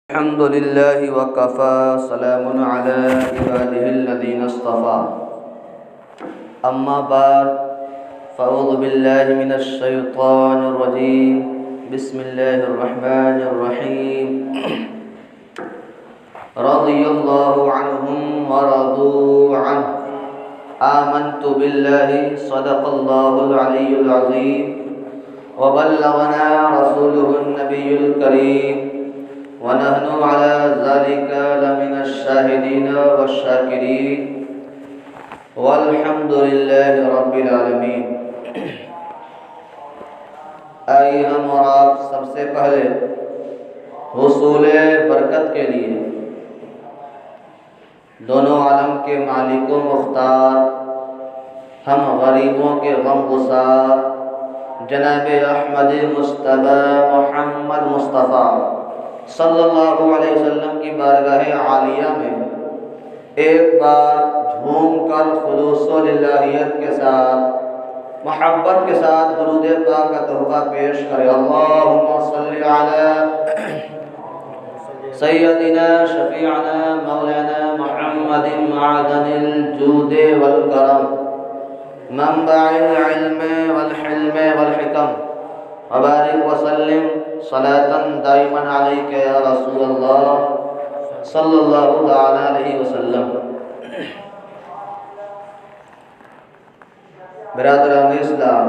الحمد لله وكفى سلام على عباده الذين اصطفى أما بعد فأعوذ بالله من الشيطان الرجيم بسم الله الرحمن الرحيم رضي الله عنهم ورضوا عنه آمنت بالله صدق الله العلي العظيم وبلغنا رسوله النبي الكريم ونحن على ذلك لمن الشاهدين والشاكرين والحمد لله رب العالمین۔ آئیے ہم اور آپ سب سے پہلے حصول برکت کے لیے دونوں عالم کے مالک و مختار، ہم غریبوں کے غم گسار جناب احمد مصطفیٰ محمد مصطفیٰ صلی اللہ علیہ وسلم کی بارگاہ عالیہ میں ایک بار جھوم کر خلوص و للہیت کے ساتھ محبت کے ساتھ درود پاک کا تحفہ پیش کرے۔ اللہم صلی علی سیدنا شفیعنا مولانا محمد معدن الجود والکرم منبع العلم والحلم والحکم وبارک وسلم صلاۃ دائما علیک یا رسول اللہ صلی اللہ تعالی علیہ وسلم۔ برادران اسلام،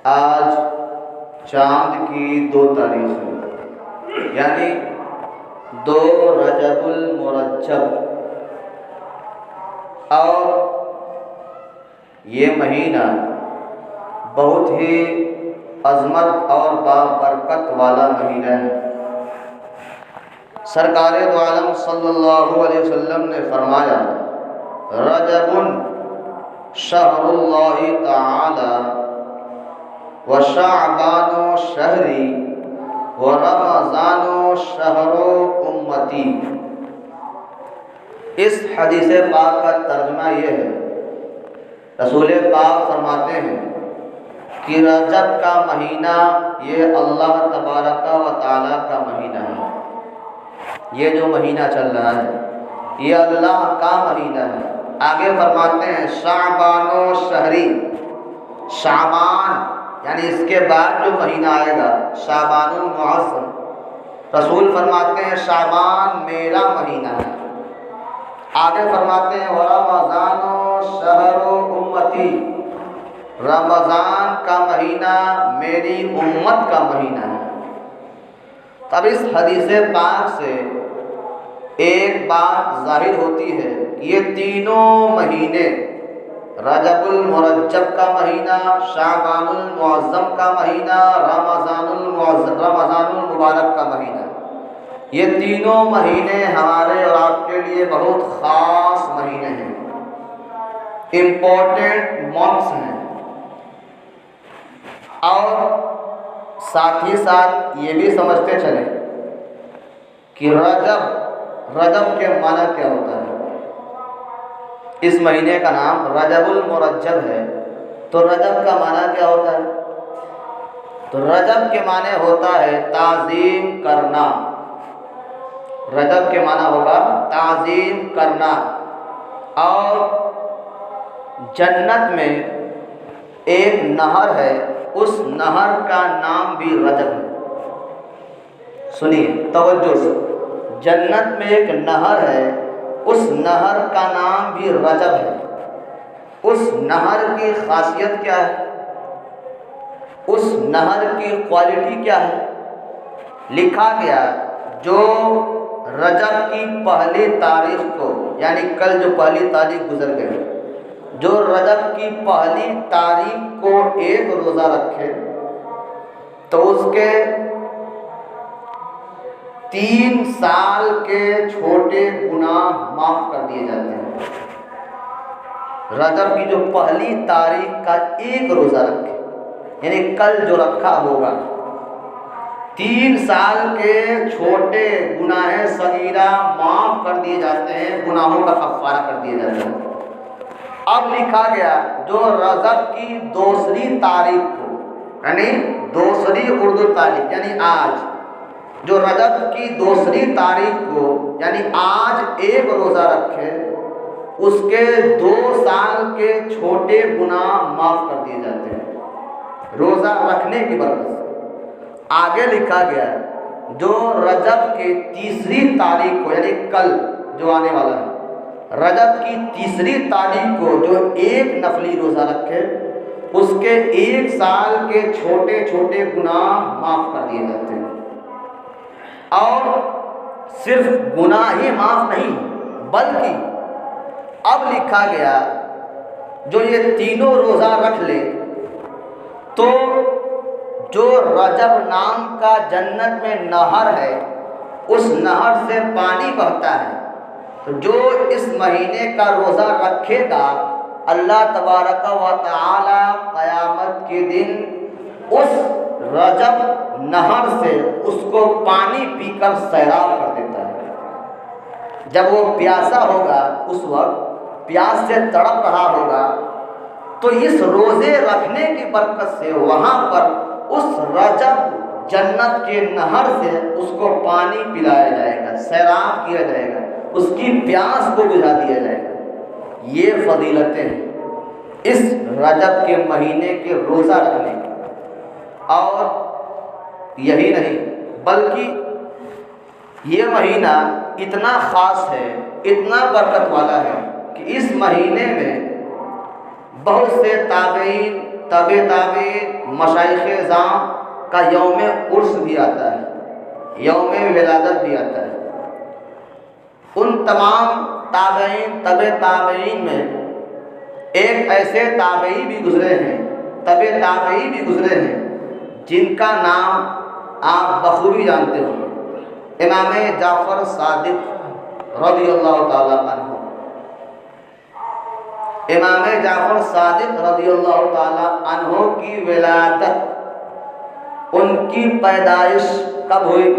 آج چاند کی 2 تاریخ ہے، یعنی 2 رجب المرجب، اور یہ مہینہ بہت ہی عظمت اور بابرکت والا مہینہ ہے۔ سرکار دو عالم صلی اللہ علیہ وسلم نے فرمایا، رجب شہر اللہ تعالی وشعبان شہری ورمضان شہر امتی۔ اس حدیث پاک کا ترجمہ یہ ہے، رسول پاک فرماتے ہیں کہ رجب کا مہینہ یہ اللہ تبارک و تعالی کا مہینہ ہے۔ یہ جو مہینہ چل رہا ہے یہ اللہ کا مہینہ ہے۔ آگے فرماتے ہیں شعبان و شہری، شعبان یعنی اس کے بعد جو مہینہ آئے گا شعبان المعظم، رسول فرماتے ہیں شعبان میرا مہینہ ہے۔ آگے فرماتے ہیں رمضان و شہر امتی، رمضان کا مہینہ میری امت کا مہینہ ہے۔ اب اس حدیث پاک سے ایک بات ظاہر ہوتی ہے، یہ تینوں مہینے، رجب المرجب کا مہینہ، شعبان المعظم کا مہینہ، رمضان المبارک کا مہینہ، یہ تینوں مہینے ہمارے اور آپ کے لیے بہت خاص مہینے ہیں، امپورٹنٹ منتھس ہیں۔ اور ساتھ ہی ساتھ یہ بھی سمجھتے چلیں کہ رجب کے معنی کیا ہوتا ہے۔ اس مہینے کا نام رجب المرجب ہے، تو رجب کا معنی کیا ہوتا ہے؟ تو رجب کے معنی ہوتا ہے تعظیم کرنا۔ رجب کے معنی ہوگا تعظیم کرنا۔ اور جنت میں ایک نہر ہے، اس نہر کا نام بھی رجب ہے۔ سنیے توجہ سے، جنت میں ایک نہر ہے، اس نہر کا نام بھی رجب ہے۔ اس نہر کی خاصیت کیا ہے؟ اس نہر کی کوالٹی کیا ہے؟ لکھا گیا جو رجب کی پہلی تاریخ کو، یعنی کل جو پہلی تاریخ گزر گئی، جو رجب کی پہلی تاریخ کو ایک روزہ رکھے تو اس کے 3 سال کے چھوٹے گناہ معاف کر دیے جاتے ہیں۔ رجب کی جو پہلی تاریخ کا ایک روزہ رکھے، یعنی کل جو رکھا ہوگا، 3 سال کے چھوٹے گناہ صغیرہ معاف کر دیے جاتے ہیں، گناہوں کا کفارہ کر دیا جاتا ہے۔ اب لکھا گیا جو رجب کی 2 تاریخ کو یعنی دوسری اردو تاریخ، یعنی آج جو رجب کی دوسری تاریخ کو، یعنی آج ایک روزہ رکھے اس کے 2 سال کے چھوٹے گناہ معاف کر دیے جاتے ہیں روزہ رکھنے کی برکت سے۔ آگے لکھا گیا ہے جو رجب کی تیسری تاریخ کو، یعنی کل جو آنے والا ہے، رجب کی تیسری تاریخ کو جو ایک نفلی روزہ رکھے اس کے 1 سال کے چھوٹے چھوٹے گناہ معاف کر دیے جاتے ہیں۔ اور صرف گناہ ہی معاف نہیں، بلکہ اب لکھا گیا جو یہ تینوں روزہ رکھ لے تو جو رجب نام کا جنت میں نہر ہے اس نہر سے پانی بہتا ہے، تو جو اس مہینے کا روزہ رکھے گا اللہ تبارک و تعالی قیامت کے دن اس رجب نہر سے اس کو پانی پی کر سیراب کر دیتا ہے۔ جب وہ پیاسا ہوگا، اس وقت پیاس سے تڑپ رہا ہوگا، تو اس روزے رکھنے کی برکت سے وہاں پر اس رجب جنت کے نہر سے اس کو پانی پلایا جائے گا، سیراب کیا جائے گا، اس کی پیاس کو بجھا دیا جائے گا۔ یہ فضیلتیں ہیں اس رجب کے مہینے کے روزہ رکھنے کی۔ اور یہی نہیں بلکہ یہ مہینہ اتنا خاص ہے، اتنا برکت والا ہے کہ اس مہینے میں بہت سے تابعین، تابع تابعین، مشائخ اعظام کا یوم عرس بھی آتا ہے، یوم ولادت بھی آتا ہے۔ ان تمام تابعین، تابع تابعین میں ایک ایسے تابعی بھی گزرے ہیں، تابع تابعی بھی گزرے ہیں جن کا نام آپ بخوبی جانتے ہوں، امام جعفر صادق رضی اللہ تعالیٰ عنہ۔ امام جعفر صادق رضی اللہ تعالیٰ عنہ کی ولادت، ان کی پیدائش کب ہوئی؟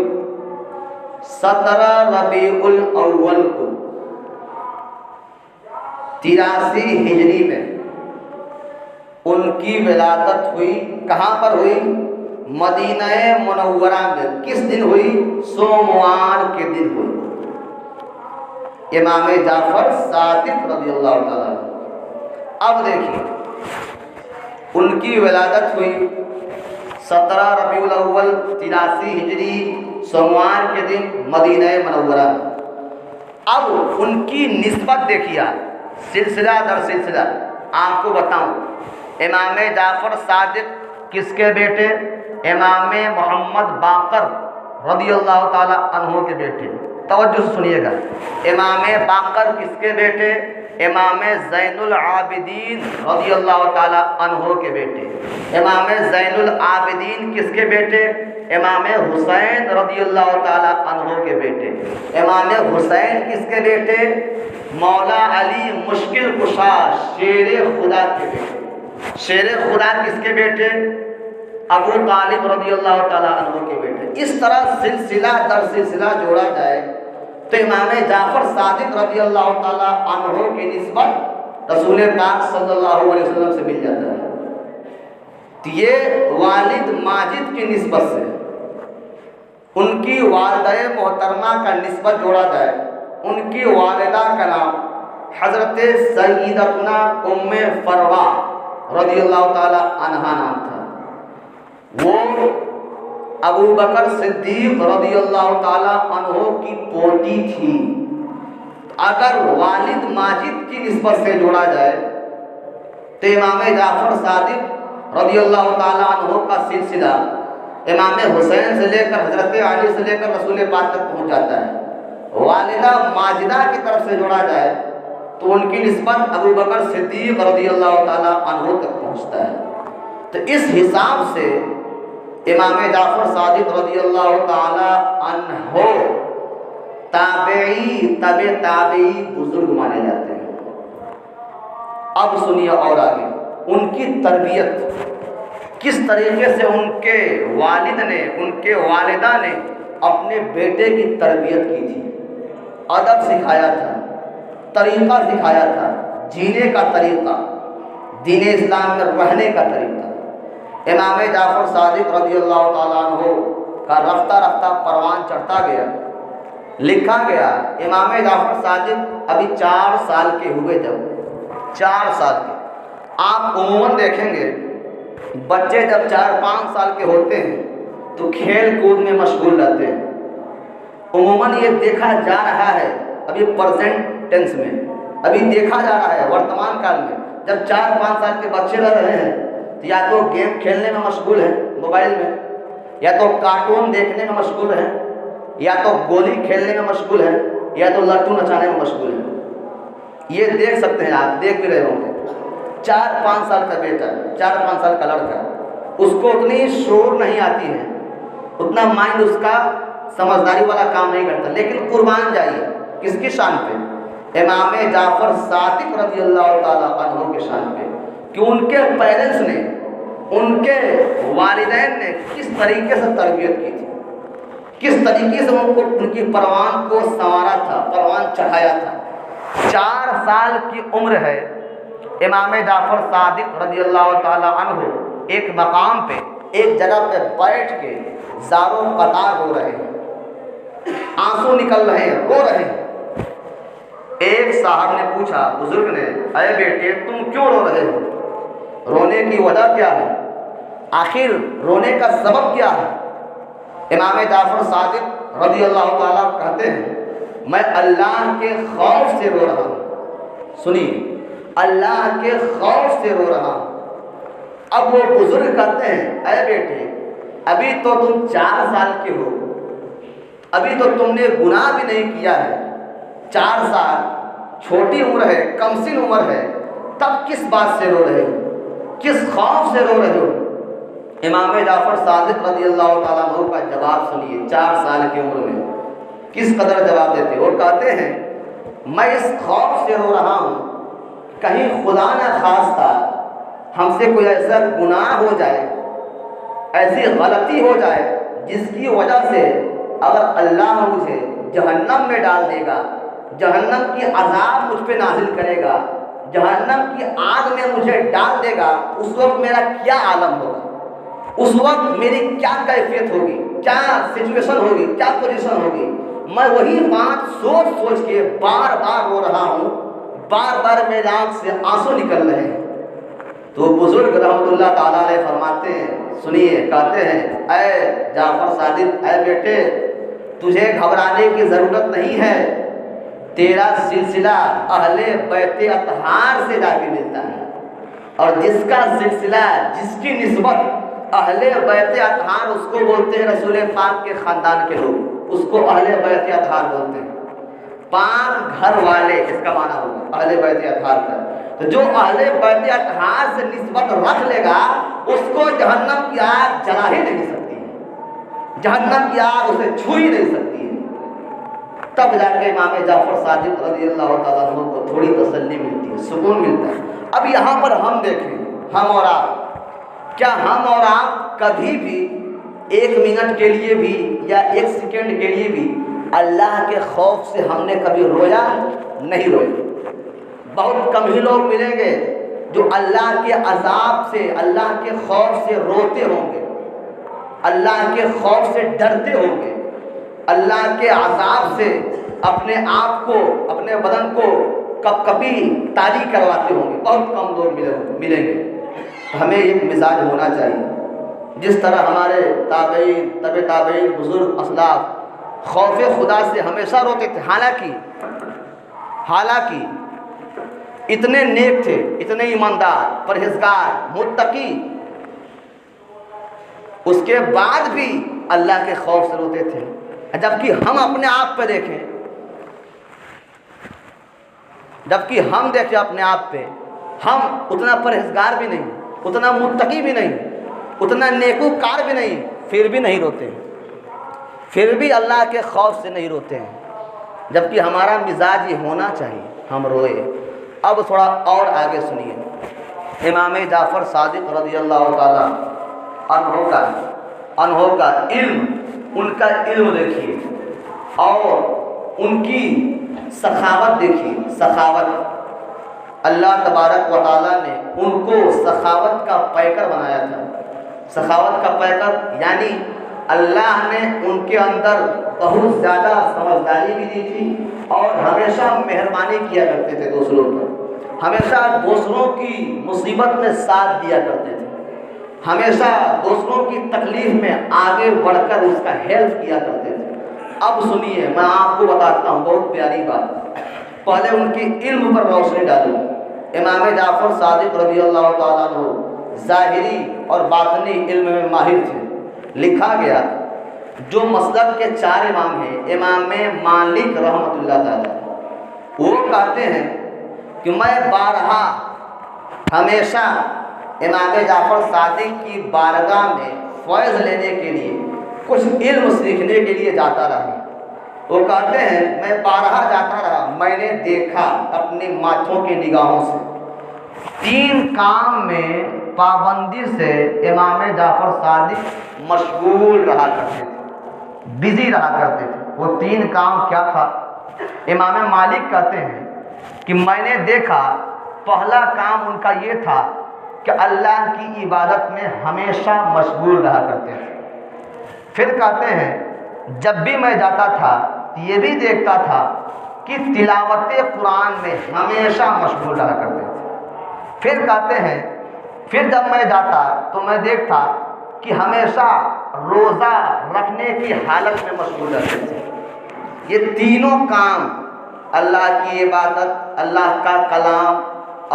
17 ربیع الاول کو 83 ہجری میں ان کی ولادت ہوئی۔ کہاں پر ہوئی؟ مدینہ منورہ میں۔ کس دن ہوئی؟ سوموار کے دن ہوئی۔ امام جعفر صادق رضی اللہ تعالیٰ۔ اب دیکھیں ان کی ولادت ہوئی 17 ربیع الاول 83 ہجری سوموار کے دن مدینہ منورہ میں۔ اب ان کی نسبت دیکھیے، سلسلہ در سلسلہ آپ کو بتاؤں۔ امام جعفر صادق کس کے بیٹے؟ امام محمد باقر رضی اللہ تعالی عنہ کے بیٹے۔ توجہ سے سنیے گا، امام باقر کس کے بیٹے؟ امام زین العابدین رضی اللہ تعالی عنہ کے بیٹے۔ امام زین العابدین کس کے بیٹے؟ امام حسین رضی اللہ تعالی عنہ کے بیٹے۔ امام حسین کس کے بیٹے؟ مولا علی مشکل کشا شیر خدا کے بیٹے۔ شیر خدا کس کے بیٹے؟ ابو طالب رضی اللہ تعالی عنہ کے بیٹے۔ اس طرح سلسلہ در سلسلہ جوڑا جائے تو امام جعفر صادق رضی اللہ تعالی عنہ کی نسبت رسول پاک صلی اللہ علیہ وسلم سے مل جاتا ہے۔ تو یہ والد ماجد کی نسبت سے ان کی والدہ محترمہ کا نسبت جوڑا جائے، ان کی والدہ کا نام حضرت سیدتنا ام فروہ رضی اللہ تعالی عنہا نام تھا۔ وہ ابو بکر صدیق رضی اللہ تعالی عنہ کی پوتی تھی۔ اگر والد ماجد کی نسبت سے جوڑا جائے تو امام جعفر صادق رضی اللہ تعالی عنہ کا سلسلہ امام حسین سے لے کر حضرت علی سے لے کر رسول پاک تک پہنچ جاتا ہے۔ والدہ ماجدہ کی طرف سے جوڑا جائے تو ان کی نسبت ابو بکر صدیق رضی اللہ تعالی عنہ تک پہنچتا ہے۔ تو اس حساب سے امام جعفر صادق رضی اللہ تعالی عنہ تابعی تابع تابعی بزرگ مانے جاتے ہیں۔ اب سنیے اور آگے ان کی تربیت کس طریقے سے ان کے والد نے، ان کے والدہ نے اپنے بیٹے کی تربیت کی تھی، ادب سکھایا تھا، طریقہ سکھایا تھا، جینے کا طریقہ، دین اسلام میں رہنے کا طریقہ۔ امام جعفر صادق رضی اللہ تعالیٰ عنہ کا رفتہ رفتہ پروان چڑھتا گیا۔ لکھا گیا امام جعفر صادق ابھی 4 سال کے ہوئے، جب 4 سال کے، آپ عموماً دیکھیں گے بچے جب 4-5 سال کے ہوتے ہیں تو کھیل کود میں مشغول رہتے ہیں۔ عموماً یہ دیکھا جا رہا ہے ابھی پرزینٹ ٹینس میں، ابھی دیکھا جا رہا ہے ورتمان کال میں، جب 4-5 سال کے بچے رہ رہے ہیں تو یا تو گیم کھیلنے میں مشغول ہیں موبائل میں، یا تو کارٹون دیکھنے میں مشغول ہیں، یا تو گولی کھیلنے میں مشغول ہیں، یا تو لٹو نچانے میں مشغول ہیں۔ یہ دیکھ سکتے ہیں، آپ دیکھ بھی رہے ہوں گے۔ 4-5 سال کا بیٹا، 4-5 سال کا لڑکا، اس کو اتنی شعور نہیں آتی ہے، اتنا مائنڈ اس کا سمجھداری والا کام نہیں کرتا، لیکن قربان جائیے کس کی شان پہ؟ امام جعفر صادق رضی اللہ تعالیٰ عنہ کے شان پہ، کہ ان کے پیرنٹس نے، ان کے والدین نے کس طریقے سے تربیت کی تھی، کس طریقے سے ان کی پروان کو سنوارا تھا، پروان چڑھایا تھا۔ 4 سال کی عمر ہے، امام جعفر صادق رضی اللہ تعالیٰ عنہ ایک مقام پہ، ایک جگہ پہ بیٹھ کے زاروں قطار ہو رہے ہیں، آنسو نکل رہے ہیں، رو رہے ہیں۔ ایک صاحب نے پوچھا، بزرگ نے، اے بیٹے تم کیوں رو رہے ہو؟ رونے کی وجہ کیا ہے؟ آخر رونے کا سبب کیا ہے؟ امام جعفر صادق رضی اللہ تعالیٰ کہتے ہیں میں اللہ کے خوف سے رو رہا ہوں۔ سنیے، اللہ کے خوف سے رو رہا ہوں۔ اب وہ بزرگ کہتے ہیں اے بیٹے ابھی تو تم 4 سال کے ہو، ابھی تو تم نے گناہ بھی نہیں کیا ہے، 4 سال چھوٹی عمر ہے، کم سن عمر ہے، تب کس بات سے رو رہے ہو، کس خوف سے رو رہے ہو؟ امام جعفر صادق رضی اللہ تعالیٰ عنہ کا جواب سنیے، 4 سال کی عمر میں کس قدر جواب دیتے، اور کہتے ہیں میں اس خوف سے رو رہا ہوں کہیں خدا نہ خواستہ ہم سے کوئی ایسا گناہ ہو جائے، ایسی غلطی ہو جائے جس کی وجہ سے اگر اللہ مجھے جہنم میں ڈال دے گا، جہنم کی عذاب مجھ پہ نازل کرے گا، جہنم کی آگ میں مجھے ڈال دے گا، اس وقت میرا کیا عالم ہوگا، اس وقت میری کیا کیفیت ہوگی، کیا سچویشن ہوگی، کیا پوزیشن ہوگی۔ میں وہی بات سوچ سوچ کے بار بار رو رہا ہوں، بار بار میری آنکھ سے آنسو نکل رہے ہیں۔ تو بزرگ رحمۃ اللہ تعالیٰ علیہ فرماتے ہیں، سنیے، کہتے ہیں اے جعفر صادق، اے بیٹے تجھے گھبرانے کی ضرورت نہیں ہے، تیرا سلسلہ اہل بیت اطہار سے جا کے ملتا ہے، اور جس کا سلسلہ، جس کی نسبت اہل بیت اطہار، اس کو بولتے ہیں رسول پاک کے خاندان کے لوگ، اس کو اہل بیت اطہار بولتے ہیں، پاک گھر والے، اس کا معنی ہوگا اہل بیت اطہار کا۔ تو جو اہل بیت اطہار سے نسبت رکھ لے گا اس کو جہنم کی آگ جلا ہی نہیں سکتی ہے، جہنم کی آگ اسے چھو ہی نہیں سکتی ہے۔ تب جا کے امام جعفر صادق رضی اللہ تعالیٰ عنہ کو تھوڑی تسلی ملتی ہے، سکون ملتا ہے۔ اب یہاں پر ہم دیکھیں، ہم اور آپ، کیا ہم اور آپ کبھی بھی 1 منٹ کے لیے بھی یا 1 سیکنڈ کے لیے بھی اللہ کے خوف سے ہم نے کبھی رویا؟ نہیں رویا۔ بہت کم ہی لوگ ملیں گے جو اللہ کے عذاب سے، اللہ کے خوف سے روتے ہوں گے، اللہ کے خوف سے ڈرتے ہوں گے، اللہ کے عذاب سے اپنے آپ کو، اپنے بدن کو کپ کپی تاری کرواتے ہوں گے، بہت کم لوگ ملیں گے۔ ہمیں ایک مزاج ہونا چاہیے، جس طرح ہمارے تابعین، تبع تابعین، بزرگ اسلاف خوف خدا سے ہمیشہ روتے تھے، حالانکہ اتنے نیک تھے، اتنے ایماندار، پرہیزگار، متقی، اس کے بعد بھی اللہ کے خوف سے روتے تھے۔ جبکہ ہم اپنے آپ پہ دیکھیں، جبکہ ہم دیکھیں اپنے آپ پہ، ہم اتنا پرہیزگار بھی نہیں، اتنا متقی بھی نہیں، اتنا نیکوکار بھی نہیں، پھر بھی نہیں روتے ہیں، پھر بھی اللہ کے خوف سے نہیں روتے ہیں، جبکہ ہمارا مزاج یہ ہونا چاہیے ہم روئے۔ اب تھوڑا اور آگے سنیے، امام جعفر صادق رضی اللہ تعالیٰ عنہ کا علم، ان کا علم دیکھیے، اور ان کی سخاوت دیکھیے، سخاوت۔ اللہ تبارک و تعالیٰ نے ان کو سخاوت کا پیکر بنایا تھا، سخاوت کا پیکر یعنی اللہ نے ان کے اندر بہت زیادہ سمجھداری بھی دی تھی اور ہمیشہ مہربانی کیا کرتے تھے دوسروں پر، ہمیشہ دوسروں کی مصیبت میں ساتھ دیا کرتے تھے، ہمیشہ دوسروں کی تکلیف میں آگے بڑھ کر اس کا ہیلپ کیا کرتے تھے۔ اب سنیے، میں آپ کو بتاتا ہوں بہت پیاری بات، پہلے ان کی علم پر روشنی ڈالوں۔ امام جعفر صادق رضی اللہ تعالیٰ عنہ ظاہری اور باطنی علم میں ماہر تھے۔ لکھا گیا جو مسلک کے 4 امام ہیں، امام مالک رحمۃ اللہ تعالیٰ وہ کہتے ہیں کہ میں بارہا ہمیشہ امام جعفر صادق کی بارگاہ میں فیض لینے کے لیے، کچھ علم سیکھنے کے لیے جاتا رہا۔ وہ کہتے ہیں میں بارہا جاتا رہا، میں نے دیکھا اپنی ماتھوں کی نگاہوں سے 3 کام میں پابندی سے امام جعفر صادق مشغول رہا کرتے تھے، بزی رہا کرتے تھے۔ وہ 3 کام کیا تھا؟ امام مالک کہتے ہیں کہ میں نے دیکھا پہلا کام ان کا یہ تھا کہ اللہ کی عبادت میں ہمیشہ مشغول رہا کرتے تھے۔ پھر کہتے ہیں جب بھی میں جاتا تھا یہ بھی دیکھتا تھا کہ تلاوت قرآن میں ہمیشہ مشغول رہا کرتے تھے۔ پھر کہتے ہیں پھر جب میں جاتا تو میں دیکھتا کہ ہمیشہ روزہ رکھنے کی حالت میں مشغول رہتے تھے۔ یہ تینوں کام، اللہ کی عبادت، اللہ کا کلام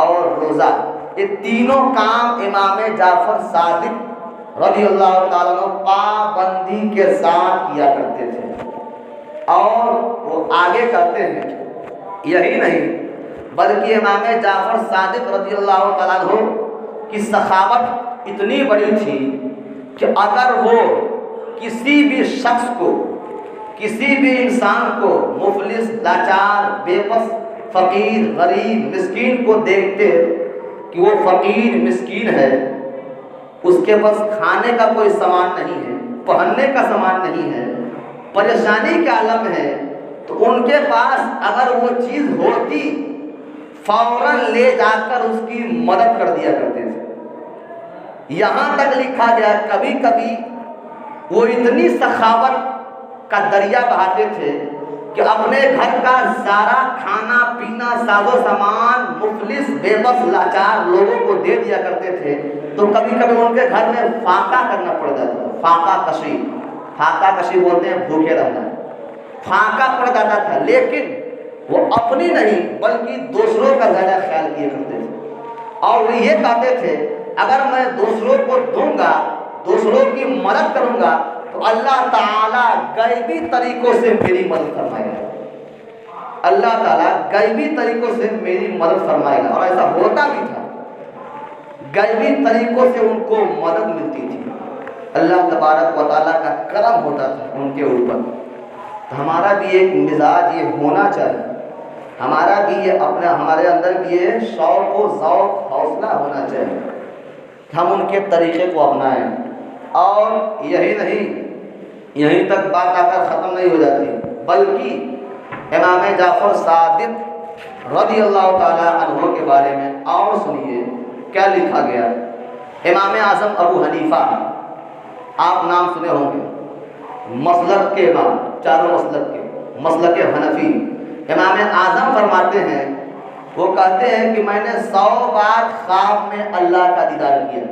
اور روزہ، یہ تینوں کام امام جعفر صادق رضی اللہ تعالیٰ عنہ پابندی کے ساتھ کیا کرتے تھے۔ اور وہ آگے کہتے ہیں یہی نہیں بلکہ امام جعفر صادق رضی اللہ تعالیٰ عنہ کی سخاوت اتنی بڑی تھی کہ اگر وہ کسی بھی شخص کو، کسی بھی انسان کو مفلس، لاچار، بے بس، فقیر، غریب، مسکین کو دیکھتے کہ وہ فقیر مسکین ہے، اس کے پاس کھانے کا کوئی سامان نہیں ہے، پہننے کا سامان نہیں ہے، پریشانی کے عالم ہے، تو ان کے پاس اگر وہ چیز ہوتی فوراً لے جا کر اس کی مدد کر دیا کرتے تھے۔ یہاں تک لکھا گیا کبھی کبھی وہ اتنی سخاوت کا دریا بہاتے تھے کہ اپنے گھر کا سارا کھانا پینا ساز و سامان مفلس، بے بس، لاچار لوگوں کو دے دیا کرتے تھے۔ تو کبھی کبھی ان کے گھر میں فاقہ کرنا پڑ جاتا تھا، فاقہ کشی، فاقہ کشی بولتے ہیں بھوکے رہنا، فاقہ پڑ جاتا تھا، لیکن وہ اپنی نہیں بلکہ دوسروں کا زیادہ خیال کیے کرتے تھے۔ اور وہ یہ کہتے تھے اگر میں دوسروں کو دوں گا، دوسروں کی مدد کروں گا تو اللہ تعالیٰ غیبی طریقوں سے میری مدد فرمائے گا، اللہ تعالیٰ غیبی طریقوں سے میری مدد فرمائے گا۔ اور ایسا ہوتا بھی تھا، غیبی طریقوں سے ان کو مدد ملتی تھی، اللہ تبارک و تعالیٰ کا کرم ہوتا تھا ان کے اوپر۔ تو ہمارا بھی ایک مزاج یہ ہونا چاہیے، ہمارا بھی یہ ہمارے اندر بھی یہ شوق و ذوق، حوصلہ ہونا چاہیے کہ ہم ان کے طریقے کو اپنائیں۔ اور یہی نہیں، یہیں تک بات آ کر ختم نہیں ہو جاتی، بلکہ امام جعفر صادق رضی اللہ تعالیٰ عنہ کے بارے میں اور سنیے کیا لکھا گیا۔ امام اعظم ابو حنیفہ، آپ نام سنے ہوں گے، مسلک کے امام، چاروں مسلک کے، مسلک حنفی۔ امام اعظم فرماتے ہیں، وہ کہتے ہیں کہ میں نے 100 بار خواب میں اللہ کا دیدار کیا۔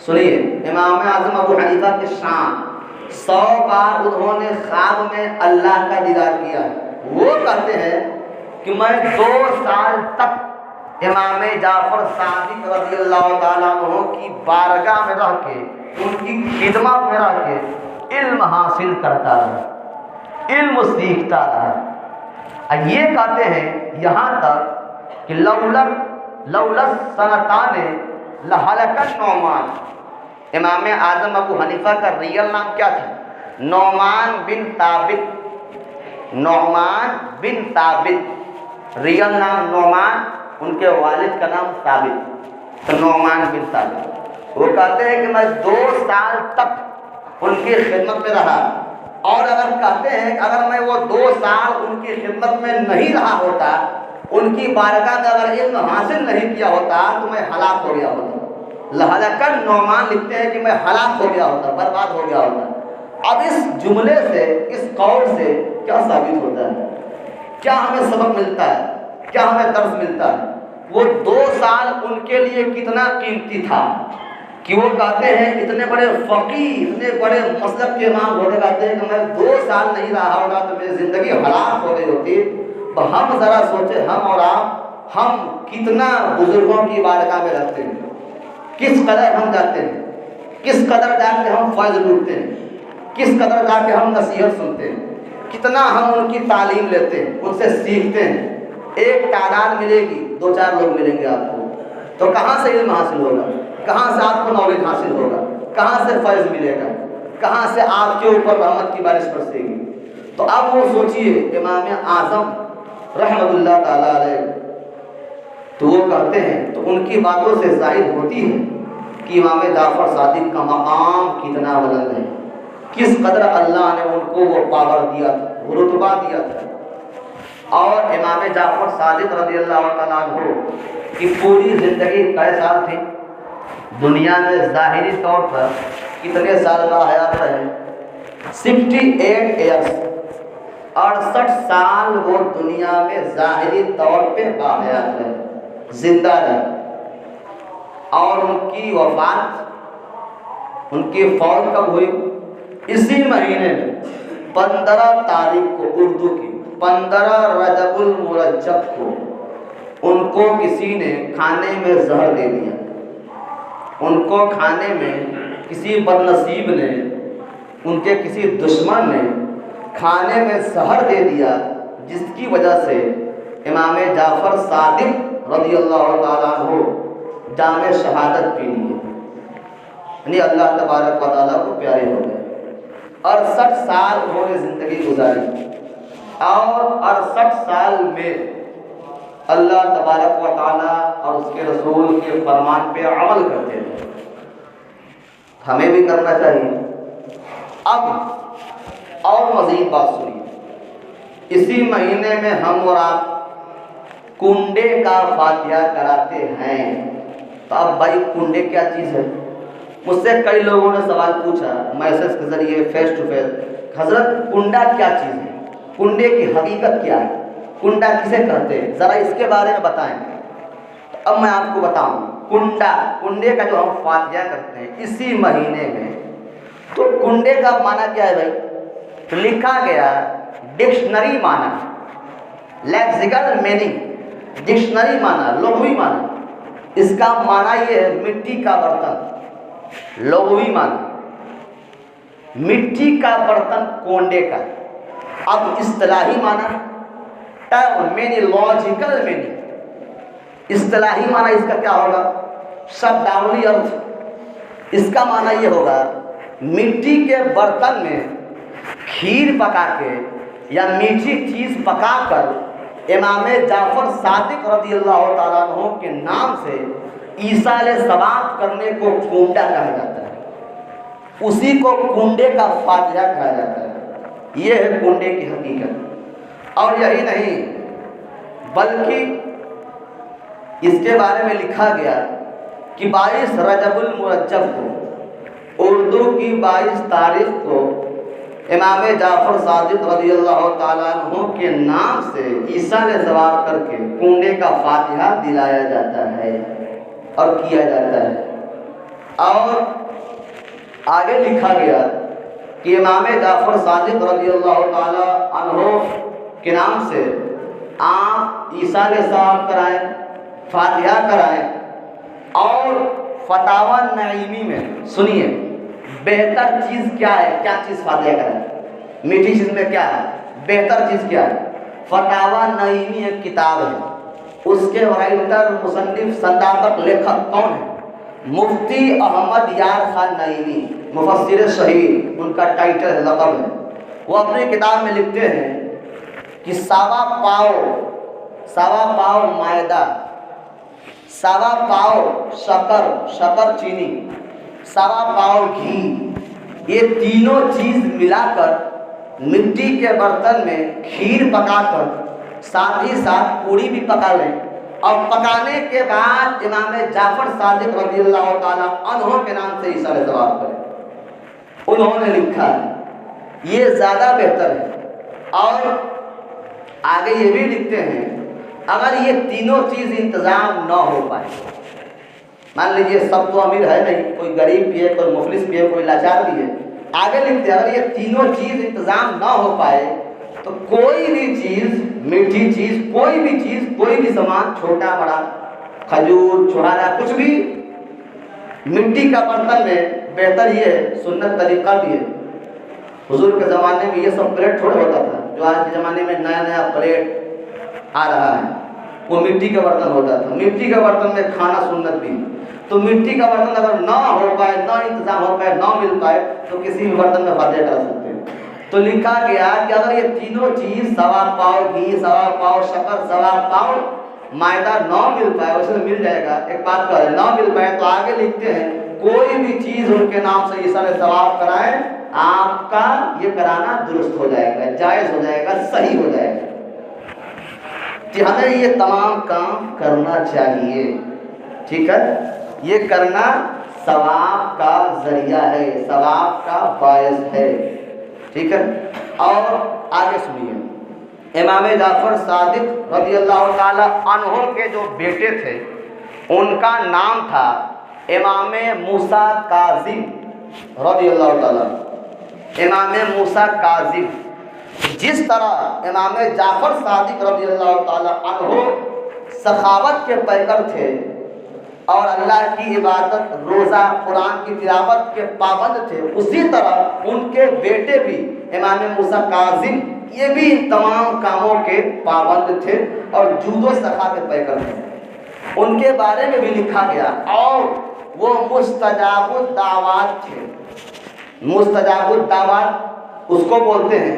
سنیے امام اعظم ابو حنیفہ کے شان، 100 بار انہوں نے خواب میں اللہ کا دیدار کیا ہے۔ وہ کہتے ہیں کہ میں 2 سال تک امام جعفر صادق رضی اللہ تعالیٰ عنہ کی بارگاہ میں رہ کے، ان کی خدمت میں رہ کے علم حاصل کرتا رہا، علم سیکھتا رہا۔ یہ کہتے ہیں یہاں تک کہ لولا سنتان لہلک نعمان، امام اعظم ابو حنیفہ کا ریئل نام کیا تھا؟ نعمان بن ثابت، نعمان بن ثابت، ریئل نام نعمان، ان کے والد کا نام ثابت، تو نعمان بن ثابت۔ وہ کہتے ہیں کہ میں 2 سال تک ان کی خدمت میں رہا، اور اگر کہتے ہیں کہ اگر میں وہ 2 سال ان کی خدمت میں نہیں رہا ہوتا، ان کی بارگاہ میں اگر علم حاصل نہیں کیا ہوتا تو میں ہلاک ہو گیا ہوتا۔ لہلک النعمان لکھتے ہیں کہ میں ہلاک ہو گیا ہوتا، برباد ہو گیا ہوتا۔ اب اس جملے سے، اس قول سے کیا ثابت ہوتا ہے؟ کیا ہمیں سبق ملتا ہے؟ کیا ہمیں درس ملتا ہے؟ وہ 2 سال ان کے لیے کتنا قیمتی تھا کہ وہ کہتے ہیں اتنے بڑے فقیہ، اتنے بڑے مسلک کے امام ہوتے کہتے ہیں کہ میں 2 سال نہیں رہا ہوگا تو میری زندگی ہلاک ہو گئی ہوتی۔ تو ہم ذرا سوچیں، ہم اور آپ، ہم کتنا بزرگوں کی بارگاہ میں رہتے ہیں، کس قدر ہم جاتے ہیں، کس قدر جا کے ہم فیض لوٹتے ہیں، کس قدر جا کے ہم نصیحت سنتے ہیں، کتنا ہم ان کی تعلیم لیتے ہیں، ان سے سیکھتے ہیں۔ ایک تعداد ملے گی، 2-4 لوگ ملیں گے آپ کو، تو کہاں سے علم حاصل ہوگا؟ کہاں سے آپ کو نالج حاصل ہوگا؟ کہاں سے فیض ملے گا؟ کہاں سے آپ کے اوپر رحمت کی بارش برسے گی؟ تو اب وہ سوچئے امام اعظم رحمۃ اللہ تعالیٰ علیہ، تو وہ کہتے ہیں، تو ان کی باتوں سے ظاہر ہوتی ہے کہ امام جعفر صادق کا مقام کتنا بلند ہے، کس قدر اللہ نے ان کو وہ پاور دیا تھا، وہ رتبہ دیا تھا۔ اور امام جعفر صادق رضی اللہ تعالیٰ عنہ کی پوری زندگی کئے سال تھی؟ دنیا میں ظاہری طور پر کتنے سال کا حیات رہے؟ 68 ایئرس، 68 سال وہ دنیا میں ظاہری طور پہ باحیات رہے، زندہ رہے۔ اور ان کی وفات، ان کی فوت کب ہوئی؟ اسی مہینے میں 15 تاریخ کو، اردو کی 15 رجب المرجب کو ان کو کسی نے کھانے میں زہر دے دیا۔ ان کو کھانے میں کسی بدنصیب نے، ان کے کسی دشمن نے کھانے میں زہر دے دیا، جس کی وجہ سے امام جعفر صادق رضی اللہ تعالیٰ عنہ جام شہادت پی لیے، یعنی اللہ تبارک و تعالیٰ کو پیارے ہو گئے۔ 68 سال انہوں نے زندگی گزاری، اور 68 سال میں اللہ تبارک و تعالیٰ اور اس کے رسول کے فرمان پہ عمل کرتے ہیں، ہمیں بھی کرنا چاہیے۔ اب اور مزید بات سنیے، اسی مہینے میں ہم اور آپ کنڈے کا فاتحہ کراتے ہیں۔ تو اب بھائی کنڈے کیا چیز ہے؟ مجھ سے کئی لوگوں نے سوال پوچھا میسج کے ذریعے، فیس ٹو فیس، حضرت کنڈا کیا چیز ہے؟ کنڈے کی حقیقت کیا ہے؟ کنڈا کسے کہتے ہیں؟ ذرا اس کے بارے میں بتائیں۔ تو اب میں آپ کو بتاؤں، کنڈے کا جو ہم فاتحہ کرتے ہیں اسی مہینے میں، تو کنڈے کا معنی کیا ہے بھائی؟ تو لکھا گیا ڈکشنری معنی، لیکسیکل میننگ، ڈکشنری معنی، لغوی معنی، اس کا معنی یہ ہے مٹی کا برتن۔ لغوی معنی مٹی کا برتن، کنڈے کا۔ اب اصطلاحی معنی، ٹرمینولوجیکل میننگ، اصطلاحی معنی اس کا کیا ہوگا؟ شبداولی ارتھ، اس کا معنی یہ ہوگا مٹی کے برتن میں کھیر پکا کے یا میٹھی چیز پکا کر امام جعفر صادق رضی اللہ تعالیٰ عنہ کے نام سے ایصال ثواب کرنے کو کنڈا کہا جاتا ہے، اسی کو کنڈے کا فاتحہ کہا جاتا ہے۔ یہ ہے کنڈے کی حقیقت۔ اور یہی نہیں بلکہ اس کے بارے میں لکھا گیا کہ 22 رجب المرجب کو، اردو کی 22 تاریخ کو، امام جعفر صادق رضی اللہ تعالیٰ عنہ کے نام سے ایصال ثواب کر کے کنڈے کا فاتحہ دلایا جاتا ہے اور کیا جاتا ہے۔ اور آگے لکھا گیا کہ امام جعفر صادق رضی اللہ تعالیٰ عنہ کے نام سے آپ ایصال ثواب کرائیں، فاتحہ کرائیں، اور فتاوی نعیمی میں سنیے بہتر چیز کیا ہے؟ کیا چیز فاتحہ کرائیں؟ میٹھی چیز میں کیا ہے؟ بہتر چیز کیا ہے؟ فتاوی نعیمی ایک کتاب ہے، اس کے رائٹر، مصنف، صداقت، لیکھک کون ہے؟ مفتی احمد یار خان نعیمی، مفسر شہید ان کا ٹائٹل ہے، لقب ہے۔ وہ اپنی کتاب میں لکھتے ہیں کہ سوا پاؤ میدا، سوا پاؤ شکر چینی، سوا پاؤ گھی، یہ تینوں چیز ملا کر مٹی کے برتن میں کھیر پکا کر، ساتھ ہی ساتھ پوری بھی پکا لیں اور پکانے کے بعد امام جعفر صادق رضی اللہ تعالیٰ عنہ کے نام سے ایصال ثواب کریں. انہوں نے لکھا ہے یہ زیادہ بہتر ہے. اور آگے یہ بھی لکھتے ہیں اگر یہ تینوں چیز انتظام نہ ہو پائے، مان لیجیے سب تو امیر ہے نہیں، کوئی غریب بھی ہے، کوئی مفلس بھی ہے، کوئی لاچار بھی ہے. آگے لکھتے ہیں اگر یہ تینوں چیز انتظام نہ ہو پائے تو کوئی بھی چیز، میٹھی چیز، کوئی بھی چیز، کوئی بھی سامان، چھوٹا بڑا، کھجور، چھہارا، کچھ بھی مٹی کا برتن میں بہتر یہ ہے، سنت طریقہ بھی ہے. حضور کے زمانے میں یہ سب پلیٹ تھوڑا ہوتا تھا جو آج کے زمانے میں نیا نیا پلیٹ آ رہا ہے. وہ مٹی کا برتن ہوتا تھا. مٹی کا برتن میں کھانا سنت بھی. تو مٹی کا برتن اگر نہ ہو پائے، نہ انتظام ہو پائے، نہ مل پائے تو کسی بھی برتن میں فاتحہ کر سکتے ہیں. تو لکھا گیا کہ اگر یہ تینوں چیز سوا پاؤ گھی، سوا پاؤ شکر، سوا پاؤ مائدہ نہ مل پائے، اسے مل جائے گا. ایک بات کر رہے نہ مل پائے تو آگے لکھتے ہیں کوئی بھی چیز ان کے نام سے ایصال ثواب کرائیں، آپ کا یہ کرانا درست ہو جائے گا، جائز ہو جائے گا، صحیح ہو جائے گا. کہ ہمیں یہ تمام کام کرنا چاہیے. ٹھیک ہے، یہ کرنا ثواب کا ذریعہ ہے، ثواب کا باعث ہے. ٹھیک ہے. اور آگے سنیے، امام جعفر صادق رضی اللہ تعالی عنہ کے جو بیٹے تھے ان کا نام تھا امام موسیٰ کاظم رضی اللہ تعالی. امام موسیٰ کاظم جس طرح امام جعفر صادق رضی اللہ تعالی عنہ سخاوت کے پیکر تھے اور اللہ کی عبادت، روزہ، قرآن کی تلاوت کے پابند تھے، اسی طرح ان کے بیٹے بھی امام موسیٰ کاظم یہ بھی ان تمام کاموں کے پابند تھے اور جود و سخا کے پیکر تھے. ان کے بارے میں بھی لکھا گیا اور وہ مستجاب الدعوات تھے. مستجاب الدعوات اس کو بولتے ہیں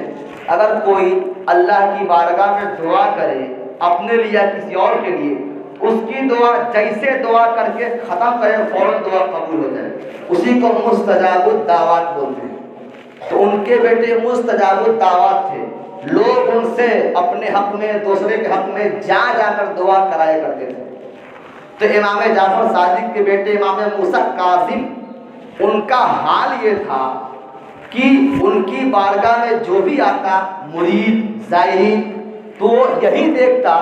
اگر کوئی اللہ کی بارگاہ میں دعا کرے اپنے لیے یا کسی اور کے لیے، اس کی دعا جیسے دعا کر کے ختم کرے فوراً دعا قبول ہو جائے، اسی کو مستجاب الدعوات بولتے ہیں. تو ان کے بیٹے مستجاب الدعوات تھے. لوگ ان سے اپنے حق میں، دوسرے کے حق میں جا جا کر دعا کرایا کرتے تھے. تو امام جعفر صادق کے بیٹے امام موسیٰ کاظم ان کا حال یہ تھا کہ ان کی بارگاہ میں جو بھی آتا مرید، زائرین، تو وہ یہی دیکھتا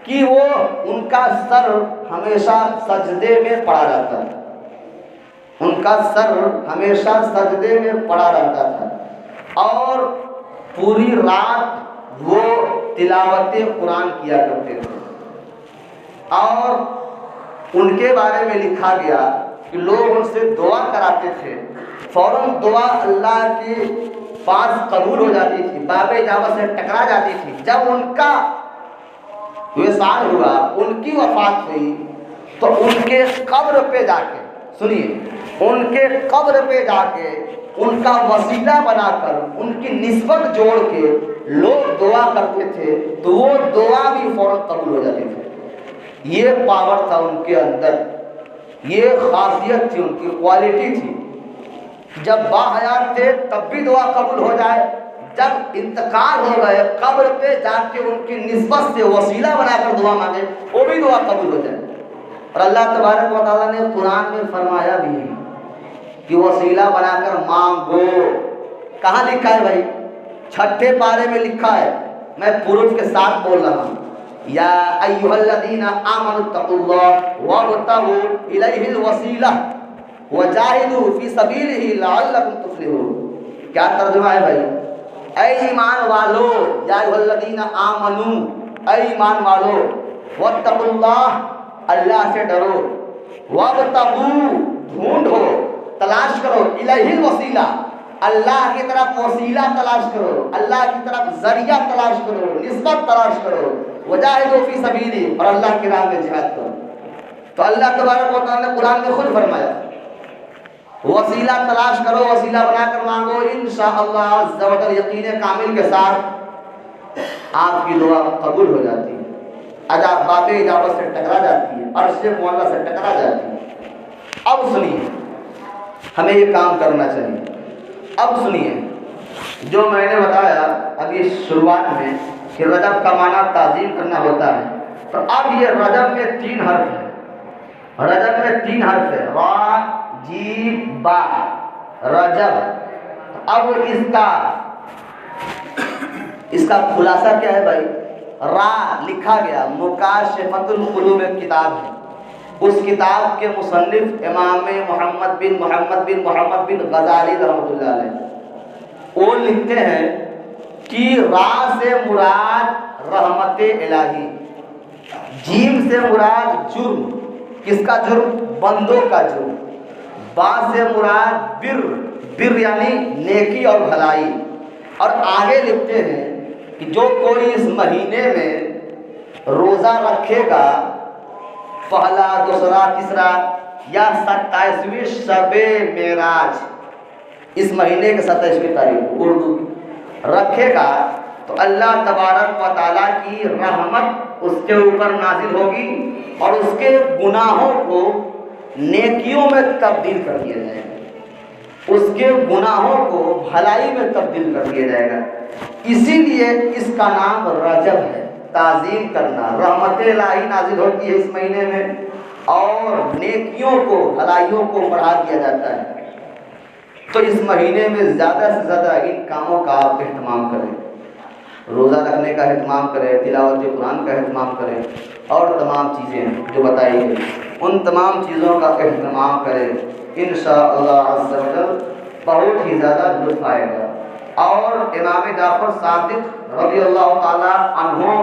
کہ وہ ان کا سر ہمیشہ سجدے میں پڑا رہتا تھا. ان کا سر ہمیشہ سجدے میں پڑا رہتا تھا اور پوری رات وہ تلاوت قرآن کیا کرتے تھے. اور ان کے بارے میں لکھا گیا کہ لوگ ان سے دعا کراتے تھے، فوراً دعا اللہ کے پاس قبول ہو جاتی تھی، باب اجابت سے ٹکرا جاتی تھی. جب ان کا وصال ہوا، ان کی وفات ہوئی، تو ان کے قبر پہ جا کے، سنیے، ان کے قبر پہ جا کے ان کا وسیلہ بنا کر ان کی نسبت جوڑ کے لوگ دعا کرتے تھے تو وہ دعا بھی فوراً قبول ہو جاتی تھی. یہ پاور تھا ان کے اندر، یہ خاصیت تھی، ان کی کوالٹی تھی. جب باحیات تھے تب بھی دعا قبول ہو جائے، جب انتقال ہو گئے قبر پہ جا کے ان کی نسبت سے وسیلہ بنا کر دعا مانگے وہ بھی دعا قبول ہو جائے. اور اللہ تبارک و تعالیٰ نے قرآن میں فرمایا بھی ہے کہ وسیلہ بنا کر مانگو. کہاں لکھا ہے بھائی؟ 6 پارے میں لکھا ہے. میں پروف کے ساتھ بول رہا ہوں. یا ایھا الذین آمنوا اتقوا اللہ وابتغوا الیہ الوسیلہ وجاہدوا فی سبیلہ لعلکم تفلحون. کیا ترجمہ ہے بھائی؟ اے ایمان والو، یا ایھا الذین آمنوا، اے ایمان والو، واتقوا اللہ، اللہ سے ڈرو، وابتغوا، ڈھونڈو، تلاش کرو، الیہ الوسیلہ، اللہ کی طرف وسیلہ تلاش کرو، اللہ کی طرف ذریعہ تلاش کرو، نسبت تلاش کرو، وجاہدوا فی سبیلہ، اور اللہ کی راہ میں جہاد کرو. تو اللہ تبارک و تعالیٰ نے قرآن میں خود فرمایا وسیلہ تلاش کرو، وسیلہ بنا کر مانگو، انشاءاللہ عز و جل یقین کامل کے ساتھ آپ کی دعا قبول ہو جاتی ہے، عجاب باب اجابت سے ٹکرا جاتی ہے، عرش معلیٰ سے ٹکرا جاتی ہے. اب سنیے، ہمیں یہ کام کرنا چاہیے. اب سنیے جو میں نے بتایا ابھی شروعات میں کہ رجب کا معنی تعظیم کرنا ہوتا ہے، تو اب یہ رجب میں 3 حرف ہے، رجب میں 3 حرف ہے، را جیم با، رجب۔ اب اس کا خلاصہ کیا ہے بھائی؟ را لکھا گیا، مکاشفۃ القلوب ایک کتاب ہے، اس کتاب کے مصنف امام محمد بن غزالی رحمۃ اللہ علیہ، وہ لکھتے ہیں کہ را سے مراد رحمت الہی، جیم سے مراد جرم، کس کا جرم؟ بندوں کا جرم، با سے مراد بر یعنی نیکی اور بھلائی، اور آگے لکھتے ہیں کہ جو کوئی اس مہینے میں روزہ رکھے گا، پہلا دوسرا تیسرا یا 27ویں شب معراج، اس مہینے کے 27ویں تاریخ اردو رکھے گا تو اللہ تبارک و تعالیٰ کی رحمت اس کے اوپر نازل ہوگی اور اس کے گناہوں کو نیکیوں میں تبدیل کر دیا جائے گا، اس کے گناہوں کو بھلائی میں تبدیل کر دیا جائے گا۔ اسی لیے اس کا نام رجب ہے، تعظیم کرنا، رحمت الہی نازل ہوتی ہے اس مہینے میں اور نیکیوں کو بھلائیوں کو بڑھا دیا جاتا ہے۔ تو اس مہینے میں زیادہ سے زیادہ ان کاموں کا آپ اہتمام کریں، روزہ رکھنے کا اہتمام کریں، تلاوت قرآن کا اہتمام کریں، اور تمام چیزیں جو بتائی گئی ان تمام چیزوں کا اہتمام کریں، انشاءاللہ عز و جل بہت ہی زیادہ لطف آئے گا۔ اور امام جعفر صادق رضی اللہ تعالیٰ عنہ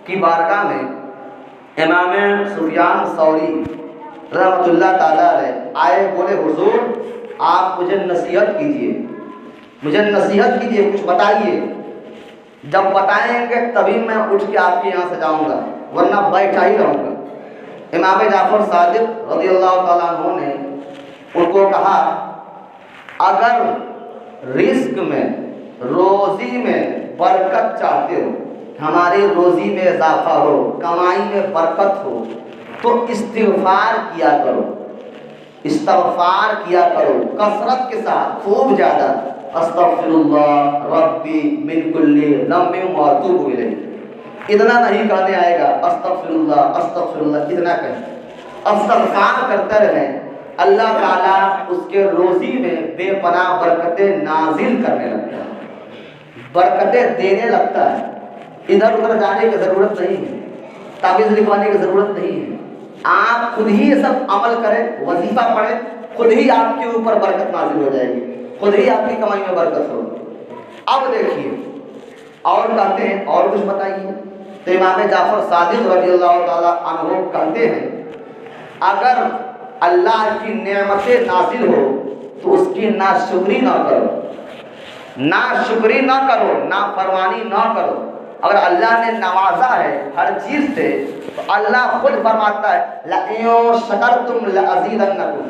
کی بارگاہ میں امام سفیان ثوری رحمۃ اللہ تعالیٰ علیہ آئے، بولے حضور آپ مجھے نصیحت کیجئے، مجھے نصیحت کیجئے، کچھ بتائیے، جب بتائیں گے تبھی میں اٹھ کے آپ کے یہاں سے جاؤں گا ورنہ بیٹھا ہی رہوں گا۔ امام جعفر صادق رضی اللہ تعالیٰ عنہ نے ان کو کہا اگر رزق میں روزی میں برکت چاہتے ہو، ہماری روزی میں اضافہ ہو، کمائی میں برکت ہو، تو استغفار کیا کرو، استغفار کیا کرو کثرت کے ساتھ، خوب زیادہ، استغفر اللہ ربی من کل ذنب واتوب الیہ، اتنا نہیں کہنے آئے گا، استغفر اللہ اتنا کہیں، استغفار کرتے رہیں، اللہ تعالیٰ اس کے روزی میں بے پناہ برکتیں نازل کرنے لگتا ہے، برکتیں دینے لگتا ہے، ادھر ادھر جانے کی ضرورت نہیں ہے، تعویذ لکھوانے کی ضرورت نہیں ہے، آپ خود ہی یہ سب عمل کریں، وظیفہ پڑھیں، خود ہی آپ کے اوپر برکت نازل ہو جائے گی، خود ہی آپ کی کمائی میں برکت ہوگی۔ اب دیکھیے اور کہتے ہیں اور کچھ بتائیے، تو امام جعفر صادق رضی اللہ تعالیٰ عنہ کہتے ہیں اگر اللہ کی نعمتیں نازل ہو تو اس کی ناشکری نہ کرو، ناشکری نہ کرو، نافرمانی نہ کرو۔ اگر اللہ نے نوازا ہے ہر چیز سے تو اللہ خود فرماتا ہے لَإِن شَكَرْتُمْ لَأَزِيدَنَّكُمْ،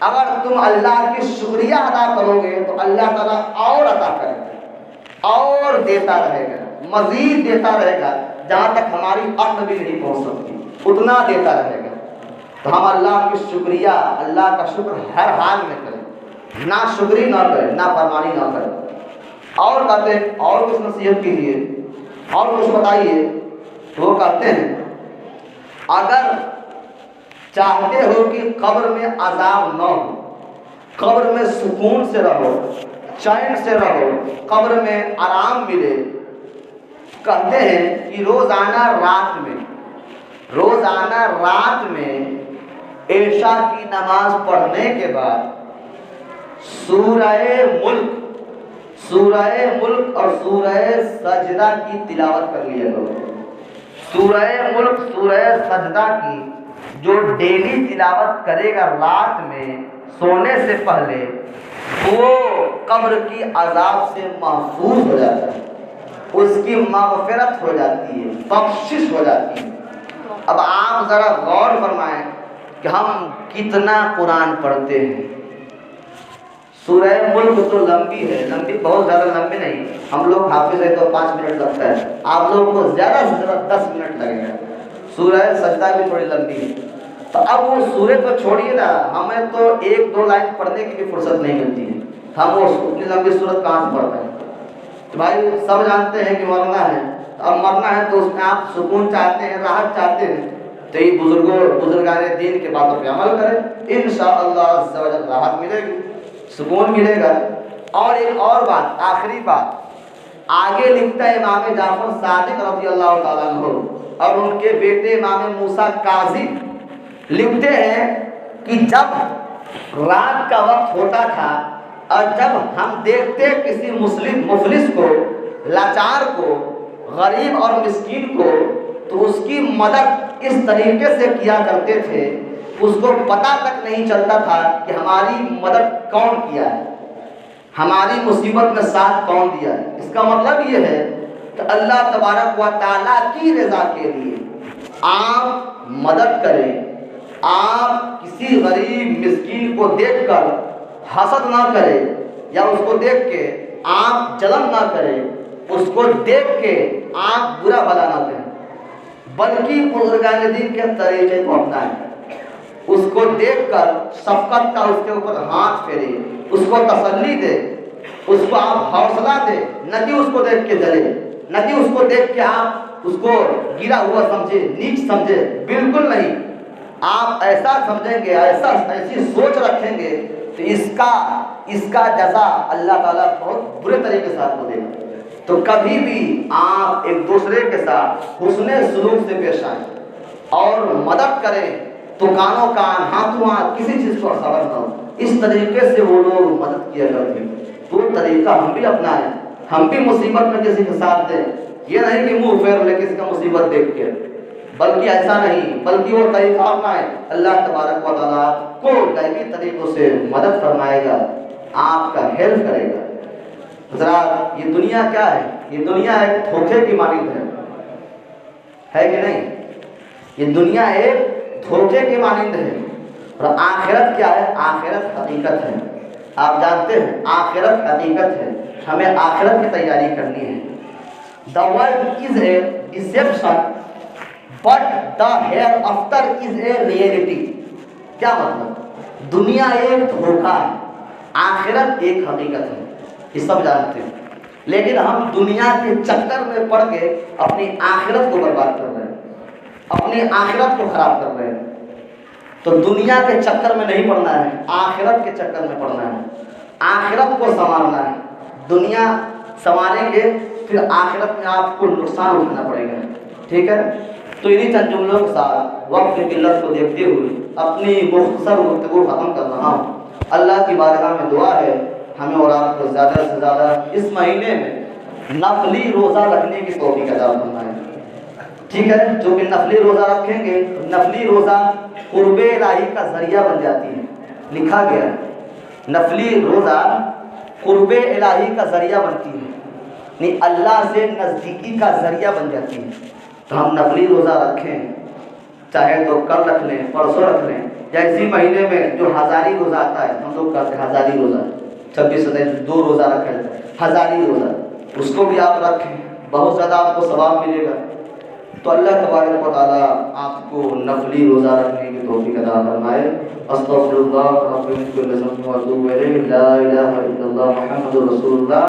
اگر تم اللہ کی شکریہ ادا کرو گے تو اللہ تعالیٰ اور عطا کرے گا، اور دیتا رہے گا، مزید دیتا رہے گا، جہاں تک ہماری عقل بھی نہیں پہنچ سکتی اتنا دیتا رہے گا۔ تو ہم اللہ کی شکریہ، اللہ کا شکر ہر حال میں کریں، نہ شکری نہ کریں، نہ فرمانی نہ کریں۔ اور کہتے ہیں اور کچھ نصیحت کیجیے، اور کچھ بتائیے، تو وہ کہتے ہیں اگر چاہتے ہو کہ قبر میں عذاب نہ ہو، قبر میں سکون سے رہو، چین سے رہو، قبر میں آرام ملے، کہتے ہیں کہ روزانہ رات میں عشاء کی نماز پڑھنے کے بعد سورہ ملک اور سورہ سجدہ کی تلاوت کر لیا کرو۔ سورہ ملک، سورہ سجدہ کی جو ڈیلی تلاوت کرے گا رات میں سونے سے پہلے، وہ قبر کی عذاب سے محفوظ ہو جاتا ہے، اس کی مغفرت ہو جاتی ہے، بخشش ہو جاتی ہے۔ اب آپ ذرا غور فرمائیں کہ ہم کتنا قرآن پڑھتے ہیں۔ سورہ ملک تو لمبی ہے، بہت زیادہ لمبی نہیں، ہم لوگ حافظ ہے تو 5 منٹ لگتا ہے، آپ لوگوں کو زیادہ سے زیادہ 10 منٹ لگے گا۔ سورہ سجدہ بھی تھوڑی لمبی ہے، تو اب وہ سورہ تو چھوڑیے نا، ہمیں تو 1-2 لائن پڑھنے کی بھی فرصت نہیں ملتی ہے، ہم وہ اتنی لمبی سورت کہاں سے پڑھتے ہیں؟ تو بھائی سب جانتے ہیں کہ مولانا ہے اب مرنا ہے تو اس میں آپ سکون چاہتے ہیں، راحت چاہتے ہیں، تو یہ بزرگان دین کے باتوں پہ عمل کریں، انشاءاللہ عز و جل راحت ملے گی، سکون ملے گا۔ اور ایک اور بات، آخری بات، آگے لکھتا ہے امام جعفر صادق رضی اللہ تعالیٰ عنہ اور ان کے بیٹے امام موسیٰ کاظم لکھتے ہیں کہ جب رات کا وقت ہوتا تھا اور جب ہم دیکھتے کسی مسلم مفلس کو، لاچار کو، غریب اور مسکین کو، تو اس کی مدد اس طریقے سے کیا کرتے تھے، اس کو پتہ تک نہیں چلتا تھا کہ ہماری مدد کون کیا ہے، ہماری مصیبت میں ساتھ کون دیا ہے۔ اس کا مطلب یہ ہے کہ اللہ تبارک و تعالیٰ کی رضا کے لیے آپ مدد کریں، آپ کسی غریب مسکین کو دیکھ کر حسد نہ کریں، یا اس کو دیکھ کے آپ جلن نہ کریں، اس کو دیکھ کے آپ برا بھلا نہ کریں، بلکہ بزرگان دین کے طریقے کو اپنائیں، اس کو دیکھ کر شفقت کا اس کے اوپر ہاتھ پھیرے، اس کو تسلی دے، اس کو آپ حوصلہ دے، نہ کہ اس کو دیکھ کے جلے، نہ کہ اس کو دیکھ کے آپ اس کو گرا ہوا سمجھے، نیچ سمجھے، بالکل نہیں۔ آپ ایسا سمجھیں گے، ایسی سوچ رکھیں گے تو اس کا جزا اللہ تعالیٰ بہت برے طریقے سے آپ کو دے گا۔ تو کبھی بھی آپ ایک دوسرے کے ساتھ حسن سلوک سے پیش آئیں اور مدد کریں، تو کانوں کان، ہاتھوں ہاتھ، کسی چیز کو خبر نہ ہو، اس طریقے سے وہ لوگ مدد کیا کرتے ہیں۔ وہ طریقہ ہم بھی اپنائیں، ہم بھی مصیبت میں کسی کے ساتھ دیں، یہ نہیں کہ منہ پھیر لے کسی کا مصیبت دیکھ کے، بلکہ ایسا نہیں، بلکہ وہ طریقہ اپنائیں، اللہ تبارک و تعالیٰ آپ کو غیبی طریقوں سے مدد فرمائے گا، آپ کا ہیلپ کرے گا۔ ذرا یہ دنیا کیا ہے؟ یہ دنیا ایک دھوکے کی مانند ہے کہ نہیں؟ یہ دنیا ایک دھوکے کی مانند ہے، اور آخرت کیا ہے؟ آخرت حقیقت ہے۔ آپ جانتے ہیں آخرت حقیقت ہے، ہمیں آخرت کی تیاری کرنی ہے۔ The world is a deception but the hereafter is a reality۔ کیا مطلب؟ دنیا ایک دھوکہ ہے، آخرت ایک حقیقت ہے، یہ سب جانتے ہیں، لیکن ہم دنیا کے چکر میں پڑ کے اپنی آخرت کو برباد کر رہے ہیں، اپنی آخرت کو خراب کر رہے ہیں۔ تو دنیا کے چکر میں نہیں پڑنا ہے، آخرت کے چکر میں پڑنا ہے، آخرت کو سنوارنا ہے۔ دنیا سنواریں گے پھر آخرت میں آپ کو نقصان اٹھانا پڑے گا، ٹھیک ہے؟ تو انہی چند جملوں کے ساتھ وقت کی قلت کو دیکھتے ہوئے اپنی مختصر گفتگو ختم کر رہا ہوں۔ اللہ کی بارگاہ میں دعا ہے ہمیں اور آپ کو زیادہ سے زیادہ اس مہینے میں نفلی روزہ رکھنے کی توفیق عطا فرمائے، ٹھیک ہے؟ جو کہ نفلی روزہ رکھیں گے، نفلی روزہ قرب الہی کا ذریعہ بن جاتی ہے، لکھا گیا ہے نفلی روزہ قرب الہی کا ذریعہ بنتی ہے، یعنی اللہ سے نزدیکی کا ذریعہ بن جاتی ہے۔ تو ہم نفلی روزہ رکھیں، چاہے تو کل رکھ لیں، پرسوں رکھ لیں، یا اسی مہینے میں جو ہزاری روزہ آتا ہے، ہم لوگ کہتے ہیں ہزاری روزہ، 26 ستائیس 2 روزہ رکھیں، ہزاری روزہ، اس کو بھی آپ رکھیں، بہت زیادہ آپ کو ثواب ملے گا۔ تو اللہ تبارک و تعالیٰ آپ کو نفلی روزہ رکھنے کی توفیق عطا فرمائے۔ استغفر اللہ رب من کل ذنب و اتوب الیہ، لا الہ الا اللہ محمد رسول اللہ۔